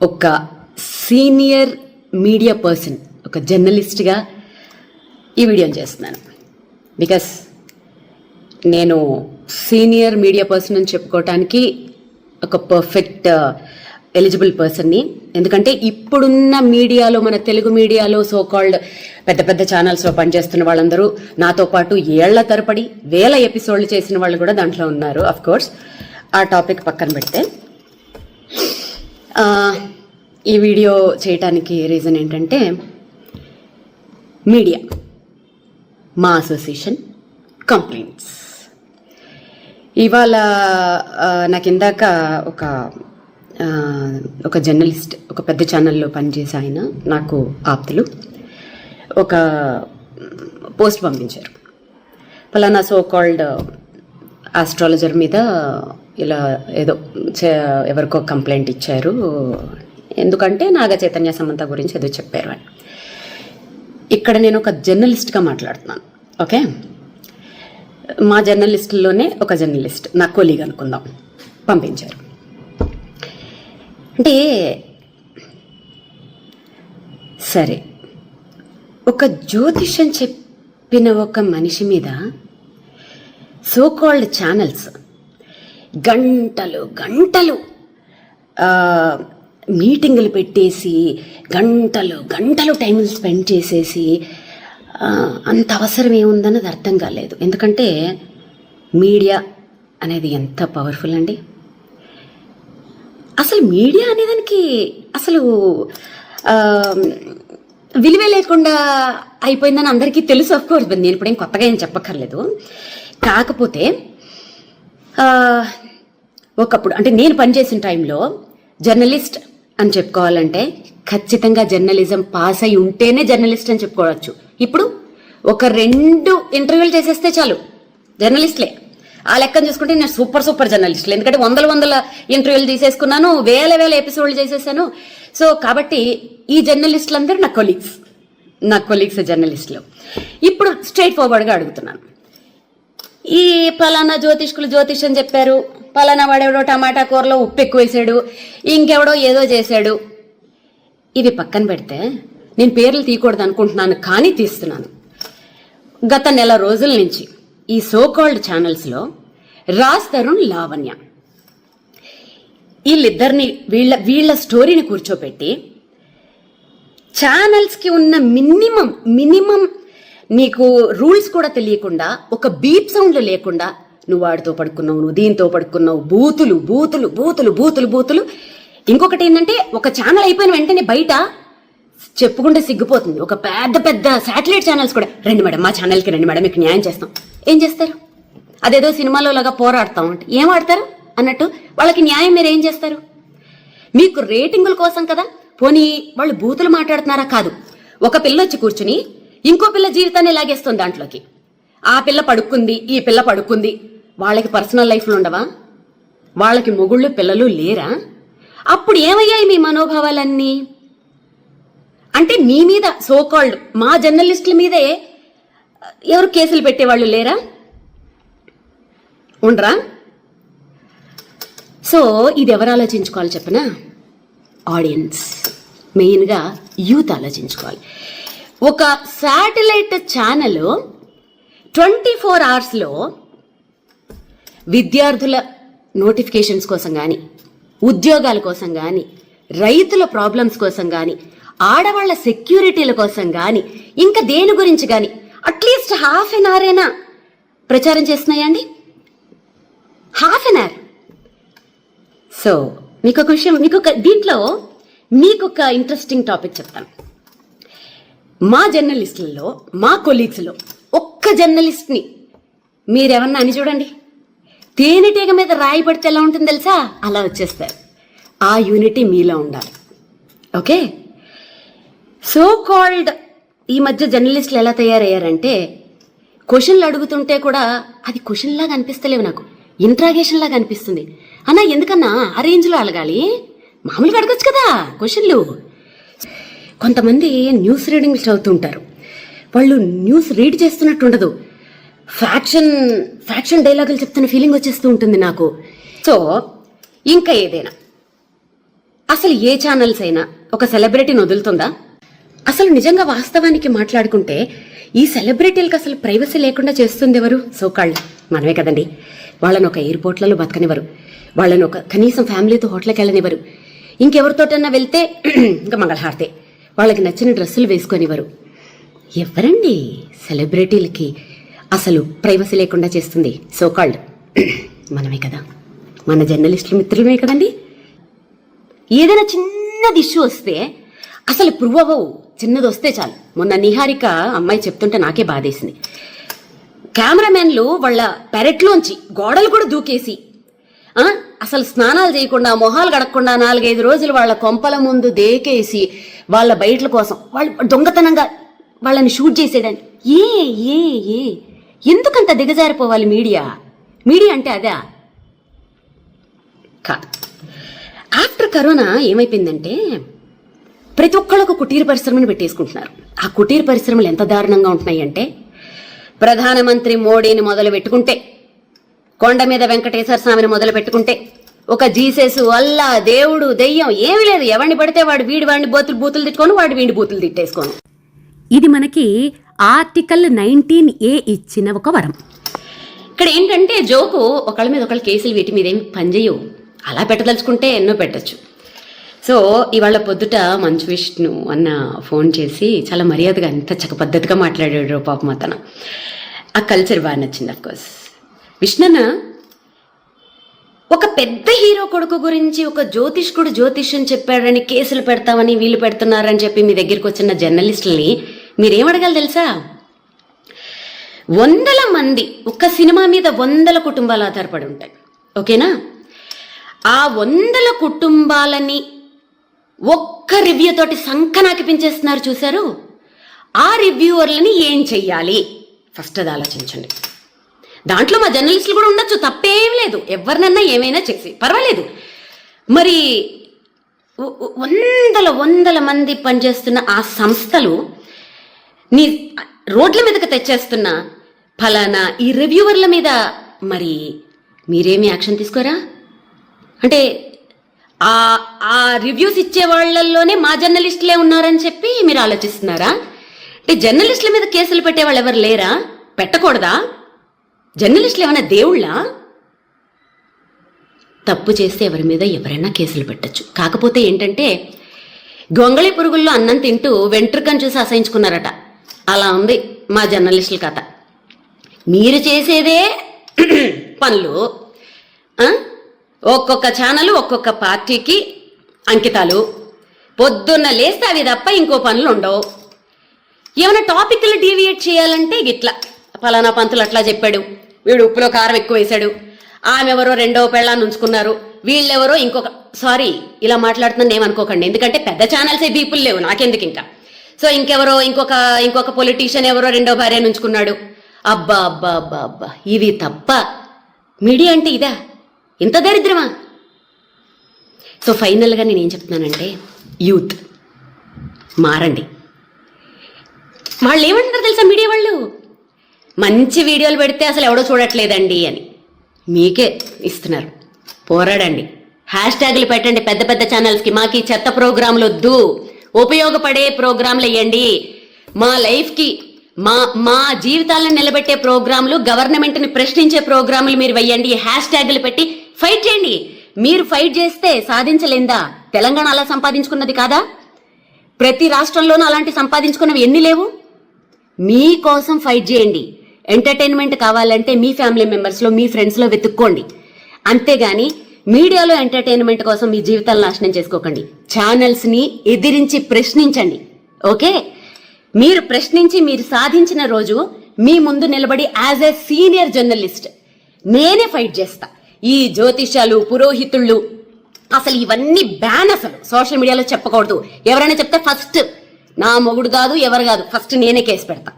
ఒక senior media person, ఒక జర్నలిస్ట్గా ఈ వీడియోని చేస్తున్నాను. బికాస్ నేను సీనియర్ మీడియా పర్సన్ అని చెప్పుకోవటానికి ఒక పర్ఫెక్ట్ ఎలిజిబుల్ పర్సన్ని. ఎందుకంటే ఇప్పుడున్న మీడియాలో, మన తెలుగు మీడియాలో సోకాల్డ్ పెద్ద పెద్ద ఛానల్స్లో పనిచేస్తున్న వాళ్ళందరూ నాతో పాటు ఏళ్ల తరపడి 1000 ఎపిసోడ్లు చేసిన వాళ్ళు కూడా దాంట్లో ఉన్నారు. అఫ్ కోర్స్ ఆ టాపిక్ పక్కన పెడితే ఈ వీడియో చేయటానికి రీజన్ ఏంటంటే, మీడియా, మా అసోసియేషన్ కంప్లైంట్స్. ఇవాళ నాకు ఇందాక ఒక జర్నలిస్ట్, ఒక పెద్ద ఛానల్లో పనిచేసే ఆయన, నాకు ఆప్తులు, ఒక పోస్ట్ పంపించారు. పలానా సో కాల్డ్ ఆస్ట్రాలజర్ మీద ఇలా ఏదో ఎవరికో కంప్లైంట్ ఇచ్చారు, ఎందుకంటే నాగ చైతన్య సమంత గురించి ఏదో చెప్పారు అని. ఇక్కడ నేను ఒక జర్నలిస్ట్గా మాట్లాడుతున్నాను. ఓకే, మా జర్నలిస్టుల్లోనే ఒక జర్నలిస్ట్, నా కొలీగ్ అనుకుందాం, పంపించారు. అంటే సరే, ఒక జ్యోతిష్యం చెప్పిన ఒక మనిషి మీద సో కాల్డ్ ఛానల్స్ గంటలు గంటలు మీటింగులు పెట్టేసి గంటలు గంటలు టైం స్పెండ్ చేసేసి అంత అవసరం ఏముందన్నది అర్థం కాలేదు. ఎందుకంటే మీడియా అనేది ఎంత పవర్ఫుల్ అండి. అసలు మీడియా అనేదానికి అసలు విలువే లేకుండా అయిపోయిందని అందరికీ తెలుసు. ఆఫ్ కోర్స్ నేను ఇప్పుడేం కొత్తగా ఏం చెప్పక్కర్లేదు. కాకపోతే ఒకప్పుడు, అంటే నేను పనిచేసిన టైంలో జర్నలిస్ట్ అని చెప్పుకోవాలంటే ఖచ్చితంగా జర్నలిజం పాస్ అయి ఉంటేనే జర్నలిస్ట్ అని చెప్పుకోవచ్చు. ఇప్పుడు ఒక 2 ఇంటర్వ్యూలు చేసేస్తే చాలు జర్నలిస్ట్లే. ఆ లెక్కను చూసుకుంటే నేను సూపర్ జర్నలిస్టులు, ఎందుకంటే వందల ఇంటర్వ్యూలు తీసేసుకున్నాను, 1000 ఎపిసోడ్లు చేసేసాను. సో కాబట్టి ఈ జర్నలిస్టులందరూ నా కొలీగ్స్ జర్నలిస్టులు. ఇప్పుడు స్ట్రైట్ ఫార్వర్డ్గా అడుగుతున్నాను, ఈ పలానా జ్యోతిష్యం చెప్పారు, పలానా వాడెవడో టమాటా కూరలో ఉప్పు ఎక్కువ వేసాడు, ఇంకెవడో ఏదో చేశాడు, ఇవి పక్కన పెడితే నేను పేర్లు తీయకూడదు అనుకుంటున్నాను, కానీ తీస్తున్నాను. గత నెల రోజుల నుంచి ఈ సోకాల్డ్ ఛానల్స్లో రాజ్ తరుణ్, లావణ్య, వీళ్ళిద్దరిని వీళ్ళ స్టోరీని కూర్చోపెట్టి ఛానల్స్కి ఉన్న మినిమం నీకు రూల్స్ కూడా తెలియకుండా, ఒక బీప్ సౌండ్లు లేకుండా, నువ్వు వాడితో పడుకున్నావు, నువ్వు దీంతో పడుకున్నావు, బూతులు. ఇంకొకటి ఏంటంటే, ఒక ఛానల్ అయిపోయిన వెంటనే బయట చెప్పుకుంటే సిగ్గిపోతుంది, ఒక పెద్ద శాటిలైట్ ఛానల్స్ కూడా, రండి మేడం మా ఛానల్కి రండి మేడం, మీకు న్యాయం చేస్తాం. ఏం చేస్తారు? అదేదో సినిమాలో లాగా పోరాడతాం అంటే ఏం ఆడతారు అన్నట్టు వాళ్ళకి న్యాయం మీరు ఏం చేస్తారు? మీకు రేటింగుల కోసం కదా. పోనీ వాళ్ళు బూతులు మాట్లాడుతున్నారా? కాదు, ఒక పిల్ల వచ్చి కూర్చుని ఇంకో పిల్ల జీవితాన్ని లాగేస్తుంది దాంట్లోకి. ఆ పిల్ల పడుకుంది, ఈ పిల్ల పడుకుంది, వాళ్ళకి పర్సనల్ లైఫ్లు ఉండవా? వాళ్ళకి మొగుళ్ళు పిల్లలు లేరా? అప్పుడు ఏమయ్యాయి మీ మనోభావాలన్నీ? అంటే మీ మీద సోకాల్డ్ మా జర్నలిస్టుల మీదే ఎవరు కేసులు పెట్టేవాళ్ళు లేరా? ఉండరా? సో ఇది ఎవరు ఆలోచించుకోవాలి చెప్పనా? ఆడియన్స్, మెయిన్గా యూత్ ఆలోచించుకోవాలి. ఒక శాటిలైట్ ఛానల్ 24 అవర్స్లో విద్యార్థుల నోటిఫికేషన్స్ కోసం కానీ, ఉద్యోగాల కోసం కానీ, రైతుల ప్రాబ్లమ్స్ కోసం కానీ, ఆడవాళ్ల సెక్యూరిటీల కోసం కానీ, ఇంకా దేని గురించి కానీ అట్లీస్ట్ ½ an hour అయినా ప్రచారం చేస్తున్నాయా అండి? ½ an hour. సో మీకు ఒక విషయం, దీంట్లో మీకు ఒక ఇంట్రెస్టింగ్ టాపిక్ చెప్తాను. మా జర్నలిస్టులలో, మా కొలీగ్స్లో ఒక్క జర్నలిస్ట్ని మీరేమన్నా అని చూడండి, తేనెటీగ మీద రాయి పడితే ఎలా ఉంటుంది తెలుసా? అలా వచ్చేస్తారు. ఆ యూనిటీ మీలో ఉండాలి. ఓకే, సో కాల్డ్ ఈ మధ్య జర్నలిస్టులు ఎలా తయారయ్యారంటే, క్వశ్చన్లు అడుగుతుంటే కూడా అది క్వశ్చన్ లాగా అనిపిస్తలేవు, నాకు ఇంట్రాగేషన్ లాగా అనిపిస్తుంది. అన్నా ఎందుకన్నా ఆ రేంజ్లో అడగాలి? మామూలుగా అడగచ్చు కదా క్వశ్చన్లు. కొంతమంది న్యూస్ రీడింగ్ చదువుతుంటారు, వాళ్ళు న్యూస్ రీడ్ చేస్తున్నట్టు ఉండదు, ఫ్యాక్షన్ డైలాగులు చెప్తున్న ఫీలింగ్ వచ్చేస్తూ ఉంటుంది నాకు. సో ఇంకా ఏదైనా అసలు ఏ ఛానల్స్ అయినా ఒక సెలబ్రిటీని వదులుతుందా? అసలు నిజంగా వాస్తవానికి మాట్లాడుకుంటే ఈ సెలబ్రిటీలకు అసలు ప్రైవసీ లేకుండా చేస్తుంది ఎవరు? సోకాళ్ళు మనమే కదండి. వాళ్ళని ఒక ఎయిర్పోర్ట్లలో బతకనివ్వరు, వాళ్ళని ఒక కనీసం ఫ్యామిలీతో హోటల్కి వెళ్ళనివ్వరు, ఇంకెవరితోటన్నా వెళ్తే ఇంకా మంగళహారతే, వాళ్ళకి నచ్చిన డ్రెస్సులు వేసుకొనివ్వరు. ఎవరండి సెలబ్రిటీలకి అసలు ప్రైవసీ లేకుండా చేస్తుంది? సోకాళ్ళు మనమే కదా, మన జర్నలిస్టులు మిత్రులమే కదండి. ఏదైనా చిన్నది ఇష్యూ వస్తే అసలు ప్రూవ్ అవ్వవు, చిన్నది వస్తే చాలు. మొన్న నిహారిక అమ్మాయి చెప్తుంటే నాకే బాధేసింది. కెమెరామెన్లు వాళ్ళ పెరట్లోంచి గోడలు కూడా దూకేసి అసలు స్నానాలు చేయకుండా మొహాలు గడకుండా 4-5 రోజులు వాళ్ళ కొంపల ముందు దేకేసి వాళ్ళ బయటల కోసం వాళ్ళు దొంగతనంగా వాళ్ళని షూట్ చేసేయడానికి. ఏ ఎందుకంత దిగజారిపోవాలి మీడియా? మీడియా అంటే అదే కాదు. ఆఫ్టర్ కరోనా ఏమైపోయిందంటే ప్రతి ఒక్కళ్ళకు కుటీర పరిశ్రమను పెట్టేసుకుంటున్నారు. ఆ కుటీర పరిశ్రమలు ఎంత దారుణంగా ఉంటున్నాయి అంటే, ప్రధానమంత్రి మోడీని మొదలు పెట్టుకుంటే, కొండ మీద వెంకటేశ్వర స్వామిని మొదలు పెట్టుకుంటే, ఒక జీసస్, అల్లా, దేవుడు, దెయ్యం ఏమీ లేదు. ఎవరిని పడితే వాడు వాడిని బూతులు తిట్టుకోను, వాడు వీడి బూతులు తిట్టేసుకోను. ఇది మనకి ఆర్టికల్ 19A ఇచ్చిన ఒక వరం. ఇక్కడ ఏంటంటే జోకు, ఒకళ్ళ మీద ఒకళ్ళ కేసులు వీటి మీద ఏమి పనిచేయవు. అలా పెట్టదలుచుకుంటే ఎన్నో పెట్టచ్చు. సో ఇవాళ పొద్దుట మంచు విష్ణు అన్న ఫోన్ చేసి చాలా మర్యాదగా ఎంత చక్క పద్ధతిగా మాట్లాడాడు పాపం అతను. ఆ కల్చర్ బాగా నచ్చింది. అఫ్కోర్స్ విష్ణన్న ఒక పెద్ద హీరో కొడుకు గురించి ఒక జ్యోతిష్యం చెప్పాడని కేసులు పెడతామని వీళ్ళు పెడుతున్నారని చెప్పి మీ దగ్గరికి వచ్చిన జర్నలిస్టుల్ని మీరేం అడగాలి తెలుసా? 100 మంది, ఒక్క సినిమా మీద 100 కుటుంబాలు ఆధారపడి ఉంటాయి, ఓకేనా? ఆ 100 కుటుంబాలని ఒక్క రివ్యూ తోటి సంకనాకిపించేస్తున్నారు చూశారు. ఆ రివ్యూవర్లని ఏం చెయ్యాలి ఫస్ట్ అది ఆలోచించండి. దాంట్లో మా జర్నలిస్టులు కూడా ఉండొచ్చు, తప్పేం లేదు. ఎవరినన్నా ఏమైనా చేసి పర్వాలేదు. మరి 100 మంది పనిచేస్తున్న ఆ సంస్థలు నీ రోడ్ల మీదకి తెచ్చేస్తున్న ఫలానా ఈ రివ్యూవర్ల మీద మరి మీరేమి యాక్షన్ తీసుకోరా? అంటే ఆ రివ్యూస్ ఇచ్చే వాళ్ళల్లోనే మా జర్నలిస్టులే ఉన్నారని చెప్పి మీరు ఆలోచిస్తున్నారా? అంటే జర్నలిస్టుల మీద కేసులు పెట్టే వాళ్ళు ఎవరు లేరా? పెట్టకూడదా? జర్నలిస్టులు ఏమైనా దేవుళ్ళా? తప్పు చేస్తే ఎవరి మీద ఎవరైనా కేసులు పెట్టచ్చు. కాకపోతే ఏంటంటే గొంగళి పురుగుల్లో అన్నం తింటూ వెంట్రుకను చూసి అసహించుకున్నారట. అలా ఉంది మా జర్నలిస్టుల కథ. మీరు చేసేదే పనులు, ఒక్కొక్క ఛానల్ ఒక్కొక్క పార్టీకి అంకితాలు. పొద్దున్న లేస్తే అవి తప్ప ఇంకో పనులు ఉండవు. ఏమైనా టాపిక్లు డీవియేట్ చేయాలంటే గిట్లా ఫలానా పంతులు అట్లా చెప్పాడు, వీడు ఉప్పులో కారం ఎక్కువ వేశాడు, ఆమె ఎవరో 2వ పెళ్ళాన్ని ఉంచుకున్నారు, వీళ్ళెవరో ఇంకొక, సారీ ఇలా మాట్లాడుతున్నాను ఏమనుకోకండి, ఎందుకంటే పెద్ద ఛానల్సే బీపుల్ లేవు నాకెందుకు ఇంకా. సో ఇంకెవరో ఇంకొక పొలిటీషియన్ ఎవరో 2వ భార్యను ఉంచుకున్నాడు. అబ్బా అబ్బా అబ్బా అబ్బా, ఇవి తప్ప మీడియా అంటే ఇదా? ఇంత దరిద్రమా? సో ఫైనల్గా నేనేం చెప్తున్నానంటే, యూత్ మారండి. వాళ్ళు ఏమంటున్నారు తెలుసా మీడియా వాళ్ళు? మంచి వీడియోలు పెడితే అసలు ఎవడో చూడట్లేదండి అని మీకే ఇస్తున్నారు. పోరాడండి, హ్యాష్ట్యాగ్లు పెట్టండి పెద్ద పెద్ద ఛానల్స్కి. మాకు ఈ చెత్త ప్రోగ్రాంలు వద్దు, ఉపయోగపడే ప్రోగ్రాంలు వేయండి. మా లైఫ్కి మా జీవితాలను నిలబెట్టే ప్రోగ్రాంలు, గవర్నమెంట్ని ప్రశ్నించే ప్రోగ్రాంలు మీరు వేయండి. హ్యాష్ట్యాగ్లు పెట్టి ఫైట్ చేయండి. మీరు ఫైట్ చేస్తే సాధించలేందా? తెలంగాణ అలా సంపాదించుకున్నది కాదా? ప్రతి రాష్ట్రంలోనూ అలాంటి సంపాదించుకున్నవి ఎన్ని లేవు? మీకోసం ఫైట్ చేయండి. ఎంటర్టైన్మెంట్ కావాలంటే మీ ఫ్యామిలీ మెంబర్స్లో, మీ ఫ్రెండ్స్లో వెతుక్కోండి. అంతేగాని మీడియాలో ఎంటర్టైన్మెంట్ కోసం మీ జీవితాలు నాశనం చేసుకోకండి. ఛానల్స్ని ఎదిరించి ప్రశ్నించండి. ఓకే, మీరు ప్రశ్నించి మీరు సాధించిన రోజు మీ ముందు నిలబడి యాజ్ ఎ సీనియర్ జర్నలిస్ట్ నేనే ఫైట్ చేస్తా. ఈ జ్యోతిష్యాలు, పురోహితుళ్ళు, అసలు ఇవన్నీ బ్యాన్. అసలు సోషల్ మీడియాలో చెప్పకూడదు. ఎవరైనా చెప్తే ఫస్ట్ నా మొగుడు కాదు, ఎవరు కాదు, ఫస్ట్ నేనే కేసు పెడతా.